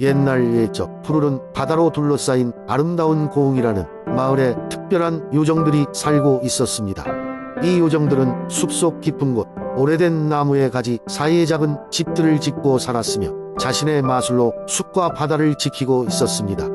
옛날 옛적 푸르른 바다로 둘러싸인 아름다운 고흥이라는 마을에 특별한 요정들이 살고 있었습니다. 이 요정들은 숲속 깊은 곳, 오래된 나무의 가지 사이에 작은 집들을 짓고 살았으며 자신의 마술로 숲과 바다를 지키고 있었습니다.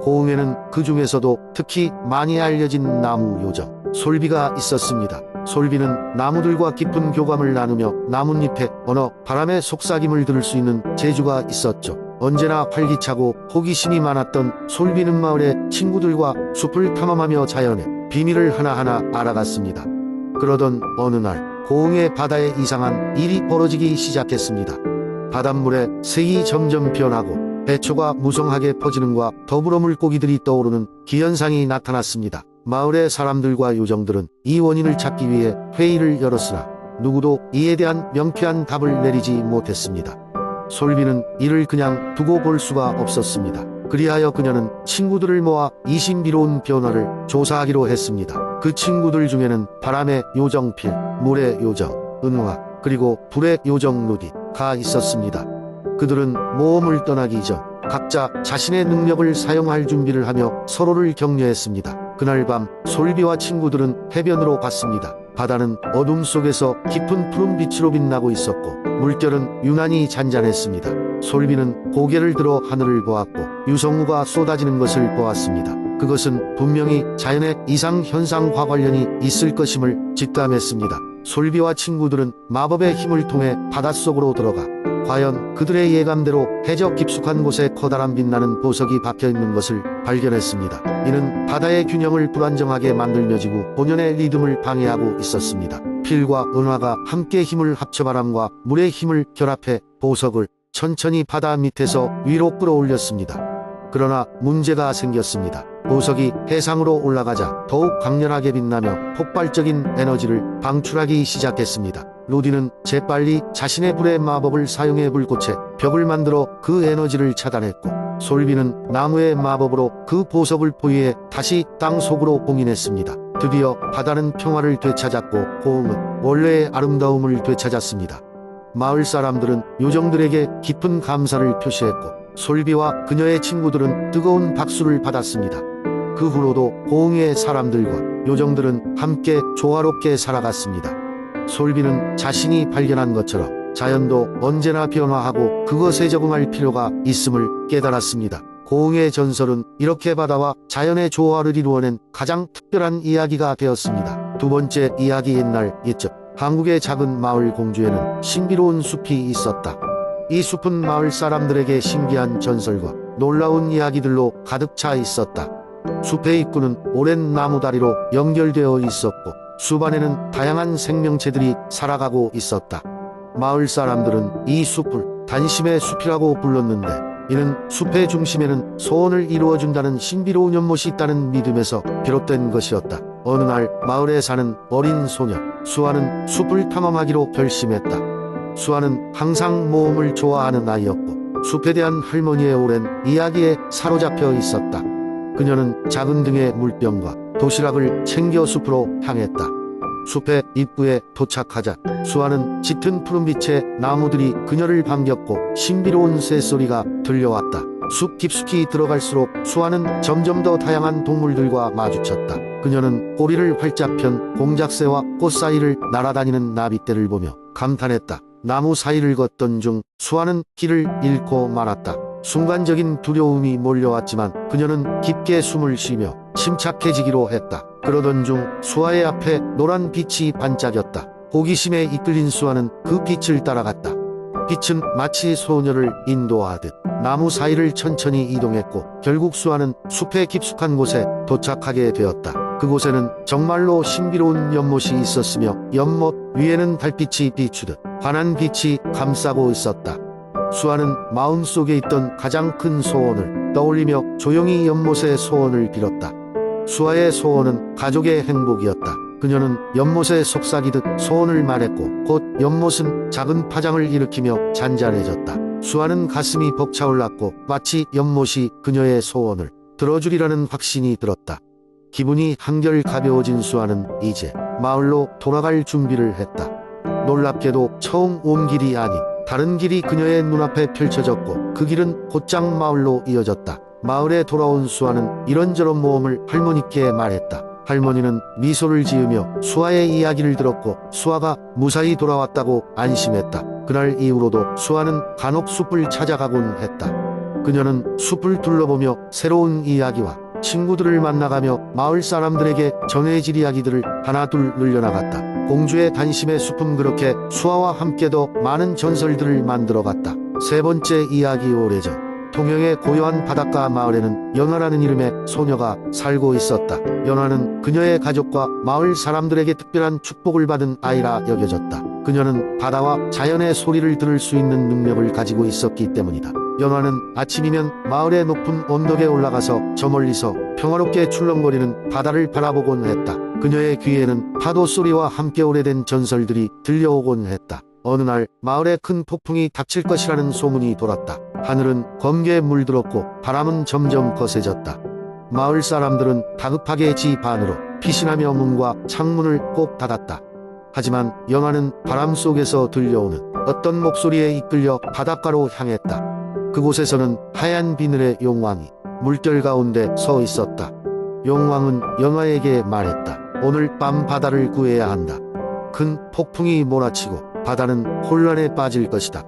고흥에는 그 중에서도 특히 많이 알려진 나무 요정 솔비가 있었습니다. 솔비는 나무들과 깊은 교감을 나누며 나뭇잎의 언어, 바람의 속삭임을 들을 수 있는 재주가 있었죠. 언제나 활기차고 호기심이 많았던 솔비는 마을의 친구들과 숲을 탐험하며 자연의 비밀을 하나하나 알아갔습니다. 그러던 어느 날 고흥의 바다에 이상한 일이 벌어지기 시작했습니다. 바닷물의 색이 점점 변하고 해초가 무성하게 퍼지는과 더불어 물고기들이 떠오르는 기현상이 나타났습니다. 마을의 사람들과 요정들은 이 원인을 찾기 위해 회의를 열었으나 누구도 이에 대한 명쾌한 답을 내리지 못했습니다. 솔비는 이를 그냥 두고 볼 수가 없었습니다. 그리하여 그녀는 친구들을 모아 이 신비로운 변화를 조사하기로 했습니다. 그 친구들 중에는 바람의 요정 필, 물의 요정 은화, 그리고 불의 요정 루디가 있었습니다. 그들은 모험을 떠나기 전 각자 자신의 능력을 사용할 준비를 하며 서로를 격려했습니다. 그날 밤 솔비와 친구들은 해변으로 갔습니다. 바다는 어둠 속에서 깊은 푸른 빛으로 빛나고 있었고 물결은 유난히 잔잔했습니다. 솔비는 고개를 들어 하늘을 보았고 유성우가 쏟아지는 것을 보았습니다. 그것은 분명히 자연의 이상현상과 관련이 있을 것임을 직감했습니다. 솔비와 친구들은 마법의 힘을 통해 바닷속으로 들어가 과연 그들의 예감대로 해저 깊숙한 곳에 커다란 빛나는 보석이 박혀있는 것을 발견했습니다. 이는 바다의 균형을 불안정하게 만들며 지구 본연의 리듬을 방해하고 있었습니다. 필과 은화가 함께 힘을 합쳐 바람과 물의 힘을 결합해 보석을 천천히 바다 밑에서 위로 끌어올렸습니다. 그러나 문제가 생겼습니다. 보석이 해상으로 올라가자 더욱 강렬하게 빛나며 폭발적인 에너지를 방출하기 시작했습니다. 루디는 재빨리 자신의 불의 마법을 사용해 불꽃에 벽을 만들어 그 에너지를 차단했고 솔비는 나무의 마법으로 그 보석을 포위해 다시 땅 속으로 봉인했습니다. 드디어 바다는 평화를 되찾았고 고흥은 원래의 아름다움을 되찾았습니다. 마을 사람들은 요정들에게 깊은 감사를 표시했고 솔비와 그녀의 친구들은 뜨거운 박수를 받았습니다. 그 후로도 고흥의 사람들과 요정들은 함께 조화롭게 살아갔습니다. 솔비는 자신이 발견한 것처럼 자연도 언제나 변화하고 그것에 적응할 필요가 있음을 깨달았습니다. 고흥의 전설은 이렇게 바다와 자연의 조화를 이루어낸 가장 특별한 이야기가 되었습니다. 두 번째 이야기. 옛날 옛적 한국의 작은 마을 공주에는 신비로운 숲이 있었다. 이 숲은 마을 사람들에게 신기한 전설과 놀라운 이야기들로 가득 차 있었다. 숲의 입구는 오랜 나무 다리로 연결되어 있었고 숲 안에는 다양한 생명체들이 살아가고 있었다. 마을 사람들은 이 숲을 단심의 숲이라고 불렀는데 이는 숲의 중심에는 소원을 이루어준다는 신비로운 연못이 있다는 믿음에서 비롯된 것이었다. 어느 날 마을에 사는 어린 소녀 수아는 숲을 탐험하기로 결심했다. 수아는 항상 모험을 좋아하는 아이였고 숲에 대한 할머니의 오랜 이야기에 사로잡혀 있었다. 그녀는 작은 등의 물병과 도시락을 챙겨 숲으로 향했다. 숲의 입구에 도착하자 수아는 짙은 푸른빛의 나무들이 그녀를 반겼고 신비로운 새소리가 들려왔다. 숲 깊숙이 들어갈수록 수아는 점점 더 다양한 동물들과 마주쳤다. 그녀는 꼬리를 활짝 편 공작새와 꽃 사이를 날아다니는 나비떼를 보며 감탄했다. 나무 사이를 걷던 중 수아는 길을 잃고 말았다. 순간적인 두려움이 몰려왔지만 그녀는 깊게 숨을 쉬며 침착해지기로 했다. 그러던 중 수아의 앞에 노란 빛이 반짝였다. 호기심에 이끌린 수아는 그 빛을 따라갔다. 빛은 마치 소녀를 인도하듯 나무 사이를 천천히 이동했고 결국 수아는 숲의 깊숙한 곳에 도착하게 되었다. 그곳에는 정말로 신비로운 연못이 있었으며 연못 위에는 달빛이 비추듯 환한 빛이 감싸고 있었다. 수아는 마음속에 있던 가장 큰 소원을 떠올리며 조용히 연못의 소원을 빌었다. 수아의 소원은 가족의 행복이었다. 그녀는 연못에 속삭이듯 소원을 말했고 곧 연못은 작은 파장을 일으키며 잔잔해졌다. 수아는 가슴이 벅차올랐고 마치 연못이 그녀의 소원을 들어주리라는 확신이 들었다. 기분이 한결 가벼워진 수아는 이제 마을로 돌아갈 준비를 했다. 놀랍게도 처음 온 길이 아닌 다른 길이 그녀의 눈앞에 펼쳐졌고 그 길은 곧장 마을로 이어졌다. 마을에 돌아온 수아는 이런저런 모험을 할머니께 말했다. 할머니는 미소를 지으며 수아의 이야기를 들었고 수아가 무사히 돌아왔다고 안심했다. 그날 이후로도 수아는 간혹 숲을 찾아가곤 했다. 그녀는 숲을 둘러보며 새로운 이야기와 친구들을 만나가며 마을 사람들에게 전해질 이야기들을 하나둘 늘려나갔다. 공주의 단심의 숲은 그렇게 수아와 함께 더 많은 전설들을 만들어갔다. 세 번째 이야기. 오래전 통영의 고요한 바닷가 마을에는 연화라는 이름의 소녀가 살고 있었다. 연화는 그녀의 가족과 마을 사람들에게 특별한 축복을 받은 아이라 여겨졌다. 그녀는 바다와 자연의 소리를 들을 수 있는 능력을 가지고 있었기 때문이다. 연화는 아침이면 마을의 높은 언덕에 올라가서 저 멀리서 평화롭게 출렁거리는 바다를 바라보곤 했다. 그녀의 귀에는 파도 소리와 함께 오래된 전설들이 들려오곤 했다. 어느 날 마을에 큰 폭풍이 닥칠 것이라는 소문이 돌았다. 하늘은 검게 물들었고 바람은 점점 거세졌다. 마을 사람들은 다급하게 집 안으로 피신하며 문과 창문을 꼭 닫았다. 하지만 연화는 바람 속에서 들려오는 어떤 목소리에 이끌려 바닷가로 향했다. 그곳에서는 하얀 비늘의 용왕이 물결 가운데 서 있었다. 용왕은 연화에게 말했다. 오늘 밤 바다를 구해야 한다. 큰 폭풍이 몰아치고 바다는 혼란에 빠질 것이다.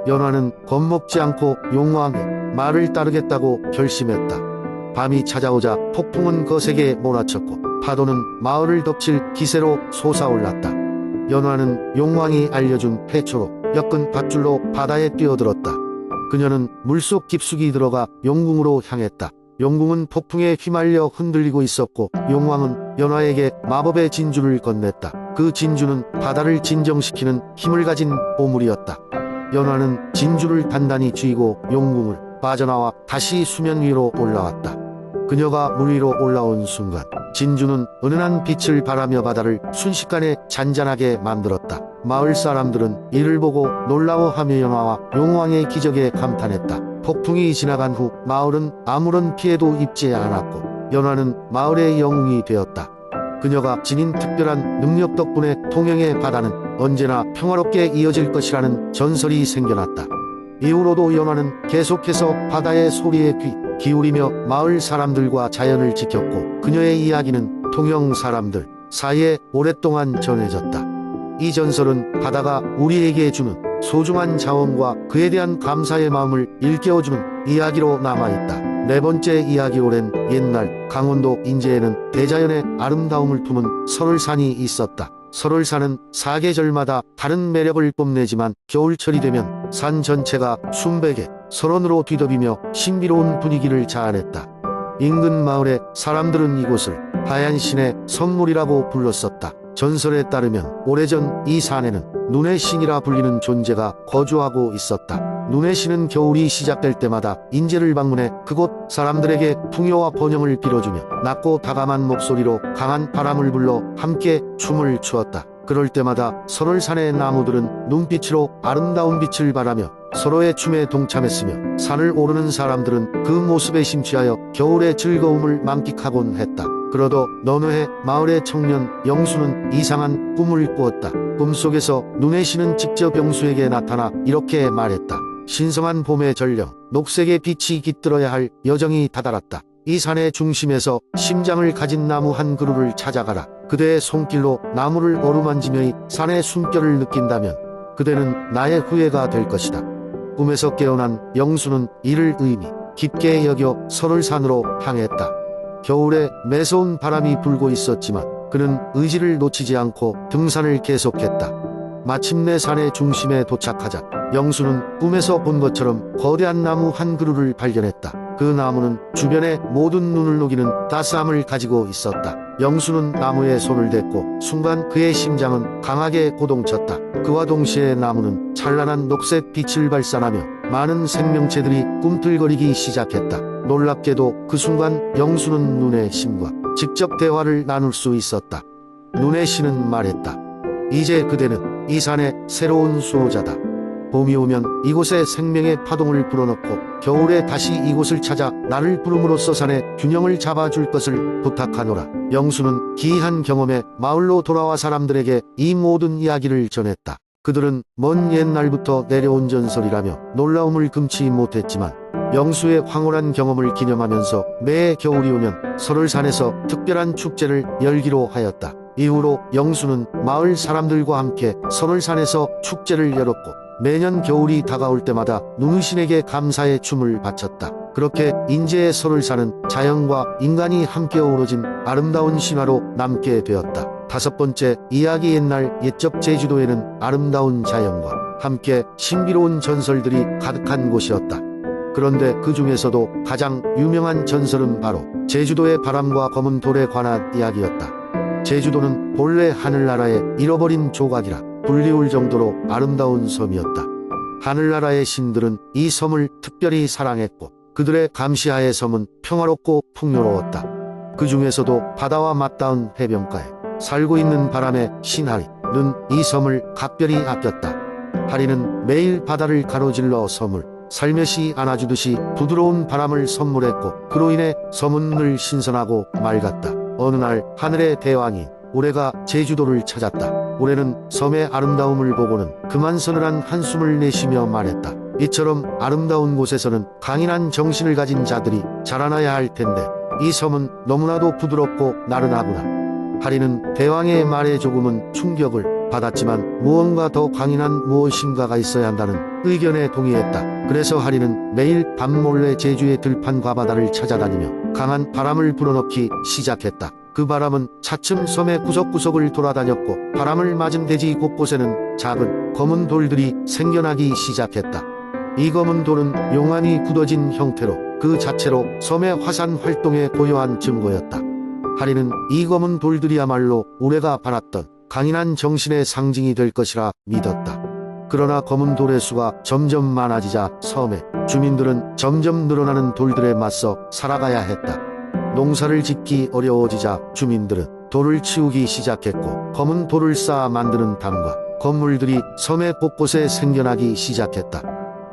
연화는 겁먹지 않고 용왕의 말을 따르겠다고 결심했다. 밤이 찾아오자 폭풍은 거세게 몰아쳤고 파도는 마을을 덮칠 기세로 솟아올랐다. 연화는 용왕이 알려준 해초로 엮은 밧줄로 바다에 뛰어들었다. 그녀는 물속 깊숙이 들어가 용궁으로 향했다. 용궁은 폭풍에 휘말려 흔들리고 있었고 용왕은 연화에게 마법의 진주를 건넸다. 그 진주는 바다를 진정시키는 힘을 가진 보물이었다. 연화는 진주를 단단히 쥐고 용궁을 빠져나와 다시 수면 위로 올라왔다. 그녀가 물 위로 올라온 순간 진주는 은은한 빛을 발하며 바다를 순식간에 잔잔하게 만들었다. 마을 사람들은 이를 보고 놀라워하며 연화와 용왕의 기적에 감탄했다. 폭풍이 지나간 후 마을은 아무런 피해도 입지 않았고 연화는 마을의 영웅이 되었다. 그녀가 지닌 특별한 능력 덕분에 통영의 바다는 언제나 평화롭게 이어질 것이라는 전설이 생겨났다. 이후로도 연화는 계속해서 바다의 소리에 귀 기울이며 마을 사람들과 자연을 지켰고 그녀의 이야기는 통영 사람들 사이에 오랫동안 전해졌다. 이 전설은 바다가 우리에게 주는 소중한 자원과 그에 대한 감사의 마음을 일깨워주는 이야기로 남아있다. 네 번째 이야기. 오랜 옛날 강원도 인제에는 대자연의 아름다움을 품은 설월산이 있었다. 설월산은 사계절마다 다른 매력을 뽐내지만 겨울철이 되면 산 전체가 순백의 설원으로 뒤덮이며 신비로운 분위기를 자아냈다. 인근 마을의 사람들은 이곳을 하얀 신의 선물이라고 불렀었다. 전설에 따르면 오래전 이 산에는 눈의 신이라 불리는 존재가 거주하고 있었다. 눈의 신은 겨울이 시작될 때마다 인제를 방문해 그곳 사람들에게 풍요와 번영을 빌어주며 낮고 다감한 목소리로 강한 바람을 불러 함께 춤을 추었다. 그럴 때마다 설월산의 나무들은 눈빛으로 아름다운 빛을 발하며 서로의 춤에 동참했으며 산을 오르는 사람들은 그 모습에 심취하여 겨울의 즐거움을 만끽하곤 했다. 그러던 어느 해 마을의 청년 영수는 이상한 꿈을 꾸었다. 꿈속에서 눈의 신은 직접 영수에게 나타나 이렇게 말했다. 신성한 봄의 전령, 녹색의 빛이 깃들어야 할 여정이 다다랐다. 이 산의 중심에서 심장을 가진 나무 한 그루를 찾아가라. 그대의 손길로 나무를 어루만지며 이 산의 숨결을 느낀다면 그대는 나의 후예가 될 것이다. 꿈에서 깨어난 영수는 이를 의미 깊게 여겨 설월산으로 향했다. 겨울에 매서운 바람이 불고 있었지만 그는 의지를 놓치지 않고 등산을 계속했다. 마침내 산의 중심에 도착하자 영수는 꿈에서 본 것처럼 거대한 나무 한 그루를 발견했다. 그 나무는 주변의 모든 눈을 녹이는 따스함을 가지고 있었다. 영수는 나무에 손을 댔고 순간 그의 심장은 강하게 고동쳤다. 그와 동시에 나무는 찬란한 녹색 빛을 발산하며 많은 생명체들이 꿈틀거리기 시작했다. 놀랍게도 그 순간 영수는 눈의 신과 직접 대화를 나눌 수 있었다. 눈의 신은 말했다. 이제 그대는 이 산의 새로운 수호자다. 봄이 오면 이곳에 생명의 파동을 불어넣고 겨울에 다시 이곳을 찾아 나를 부름으로써 산의 균형을 잡아줄 것을 부탁하노라. 영수는 기이한 경험에 마을로 돌아와 사람들에게 이 모든 이야기를 전했다. 그들은 먼 옛날부터 내려온 전설이라며 놀라움을 금치 못했지만 영수의 황홀한 경험을 기념하면서 매 겨울이 오면 설월산에서 특별한 축제를 열기로 하였다. 이후로 영수는 마을 사람들과 함께 설월산에서 축제를 열었고 매년 겨울이 다가올 때마다 눈의신에게 감사의 춤을 바쳤다. 그렇게 인제의 설월산은 자연과 인간이 함께 어우러진 아름다운 신화로 남게 되었다. 다섯 번째, 이야기. 옛날 옛적 제주도에는 아름다운 자연과 함께 신비로운 전설들이 가득한 곳이었다. 그런데 그 중에서도 가장 유명한 전설은 바로 제주도의 바람과 검은 돌에 관한 이야기였다. 제주도는 본래 하늘나라의 잃어버린 조각이라 불리울 정도로 아름다운 섬이었다. 하늘나라의 신들은 이 섬을 특별히 사랑했고 그들의 감시하에 섬은 평화롭고 풍요로웠다. 그 중에서도 바다와 맞닿은 해변가에 살고 있는 바람의 신 하리는 이 섬을 각별히 아꼈다. 하리는 매일 바다를 가로질러 섬을 살며시 안아주듯이 부드러운 바람을 선물했고 그로 인해 섬은 늘 신선하고 맑았다. 어느 날 하늘의 대왕인 우레가 제주도를 찾았다. 우레는 섬의 아름다움을 보고는 그만 서늘한 한숨을 내쉬며 말했다. 이처럼 아름다운 곳에서는 강인한 정신을 가진 자들이 자라나야 할 텐데 이 섬은 너무나도 부드럽고 나른하구나. 하리는 대왕의 말에 조금은 충격을 받았지만 무언가 더 강인한 무엇인가가 있어야 한다는 의견에 동의했다. 그래서 하리는 매일 밤 몰래 제주의 들판과 바다를 찾아다니며 강한 바람을 불어넣기 시작했다. 그 바람은 차츰 섬의 구석구석을 돌아다녔고 바람을 맞은 대지 곳곳에는 작은 검은 돌들이 생겨나기 시작했다. 이 검은 돌은 용암이 굳어진 형태로 그 자체로 섬의 화산 활동의 고요한 증거였다. 하리는 이 검은 돌들이야말로 우레가 바랐던 강인한 정신의 상징이 될 것이라 믿었다. 그러나 검은 돌의 수가 점점 많아지자 섬의 주민들은 점점 늘어나는 돌들에 맞서 살아가야 했다. 농사를 짓기 어려워지자 주민들은 돌을 치우기 시작했고 검은 돌을 쌓아 만드는 담과 건물들이 섬의 곳곳에 생겨나기 시작했다.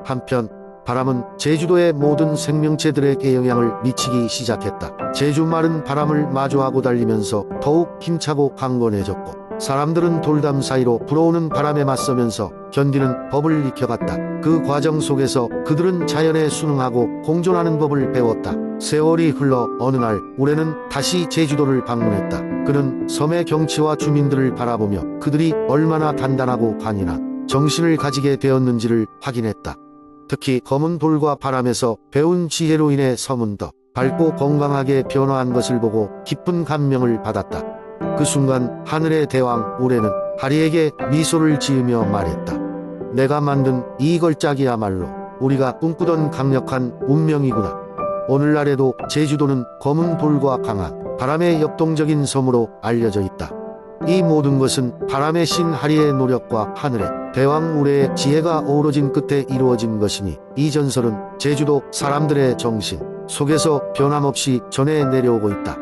한편 바람은 제주도의 모든 생명체들에게 영향을 미치기 시작했다. 제주 마른 바람을 마주하고 달리면서 더욱 힘차고 강건해졌고 사람들은 돌담 사이로 불어오는 바람에 맞서면서 견디는 법을 익혀갔다. 그 과정 속에서 그들은 자연에 순응하고 공존하는 법을 배웠다. 세월이 흘러 어느 날 우레는 다시 제주도를 방문했다. 그는 섬의 경치와 주민들을 바라보며 그들이 얼마나 단단하고 강인한 정신을 가지게 되었는지를 확인했다. 특히 검은 돌과 바람에서 배운 지혜로 인해 섬은 더 밝고 건강하게 변화한 것을 보고 깊은 감명을 받았다. 그 순간 하늘의 대왕 우레는 하리에게 미소를 지으며 말했다. 내가 만든 이 걸작이야말로 우리가 꿈꾸던 강력한 운명이구나. 오늘날에도 제주도는 검은 돌과 강한 바람의 역동적인 섬으로 알려져 있다. 이 모든 것은 바람의 신 하리의 노력과 하늘의 대왕 우레의 지혜가 어우러진 끝에 이루어진 것이니 이 전설은 제주도 사람들의 정신 속에서 변함없이 전해 내려오고 있다.